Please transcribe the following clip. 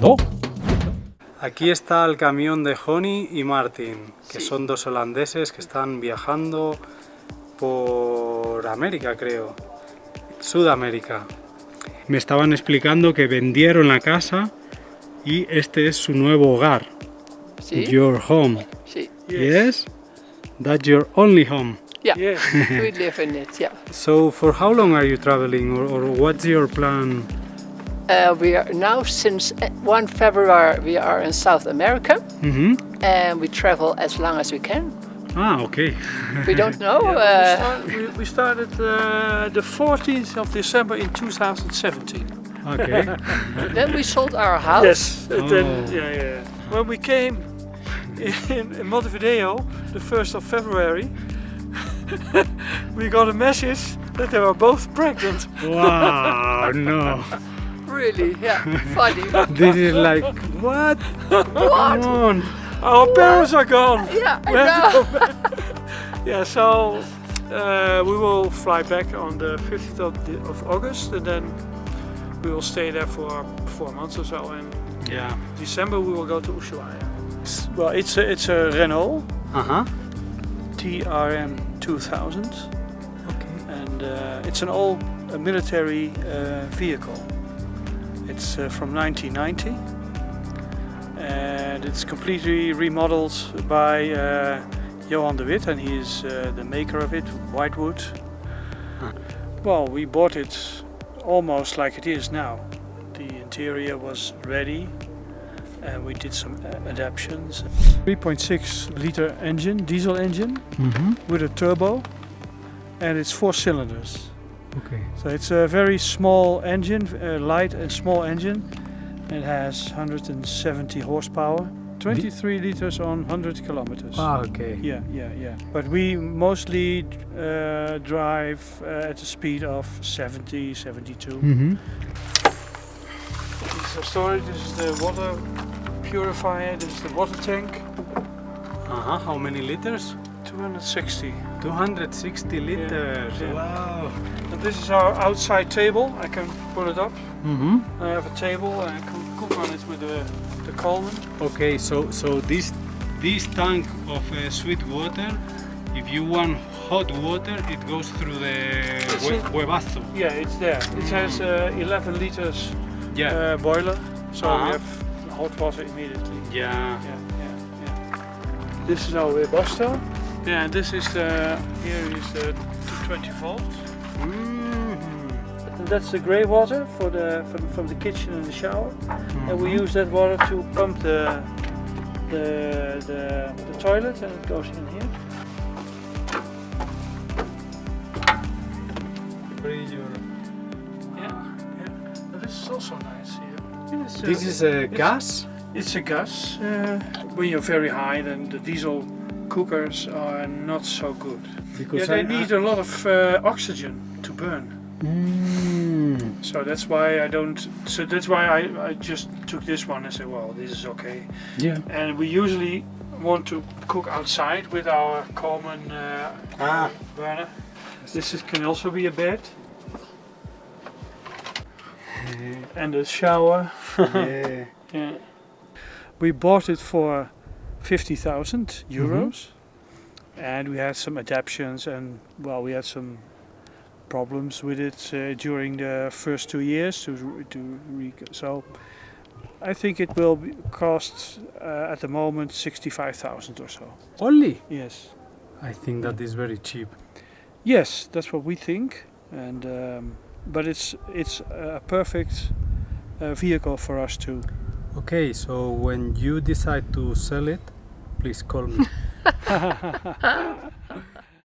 mundo. Aquí está el camión de Honey y Marteen, que son dos holandeses que están viajando por América, creo, Sudamérica. Me estaban explicando que vendieron la casa y este es su nuevo hogar. Sí. Your home. Sí. Yes? That's your only home. Yeah, we live in it, yeah. So for how long are you traveling, or what's your plan? We are now, since 1 February, we are in South America, and we travel as long as we can. Ah, okay. We don't know. We started the 14th of December in 2017. Okay. Then we sold our house. Yes. Then, when we came in Montevideo, the 1st of February, we got a message that they were both pregnant. Wow, no. Really, yeah, funny. This is like, what? What? Come on. Our parents are gone. Yeah, I We have to know. go back. Yeah, so we will fly back on the 15th of August, and then we will stay there for 4 months or so. And Yeah. December we will go to Ushuaia. Well, it's a Renault TRM 2000, and it's an old military vehicle. It's from 1990, and it's completely remodeled by Johan de Wit, and he is the maker of it, Whitewood. Well, we bought it almost like it is now. The interior was ready, and we did some adaptations. 3.6 liter engine, diesel engine, with a turbo, and it's 4 cylinders. Okay. So it's a very small engine, light and small engine. It has 170 horsepower, 23 liters on 100 kilometers. Ah, okay. Yeah. But we mostly drive at a speed of 70, 72. This is storage. This is the water purifier. This is the water tank. How many liters? 260. 260 liters. Yeah. Wow. And this is our outside table. I can pull it up. I have a table and I can cook on it with the Coleman. Okay, so this tank of sweet water, if you want hot water, it goes through the huevazo. Yeah, it's there. It has 11 liters boiler, so we have hot water immediately. Yeah. This is our webasto. Yeah, and this is here is the 220 volts. And that's the grey water from the kitchen and the shower, and we use that water to pump the toilet, and it goes in here. But this is also nice here. This is a gas? It's a gas. When you're very high, then the diesel cookers are not so good. Because they need a lot of oxygen to burn. So that's why I don't. So that's why I just took this one and said, well, this is okay. Yeah. And we usually want to cook outside with our common burner. This can also be a bed. And a shower. Yeah. We bought it for 50,000 euros, and we had some adaptations, and well, we had some problems with it during the first 2 years. So I think it will cost at the moment 65,000 or so. Only? Yes. I think that is very cheap. Yes, that's what we think, and but it's a perfect vehicle for us too. Okay, so when you decide to sell it, please call me.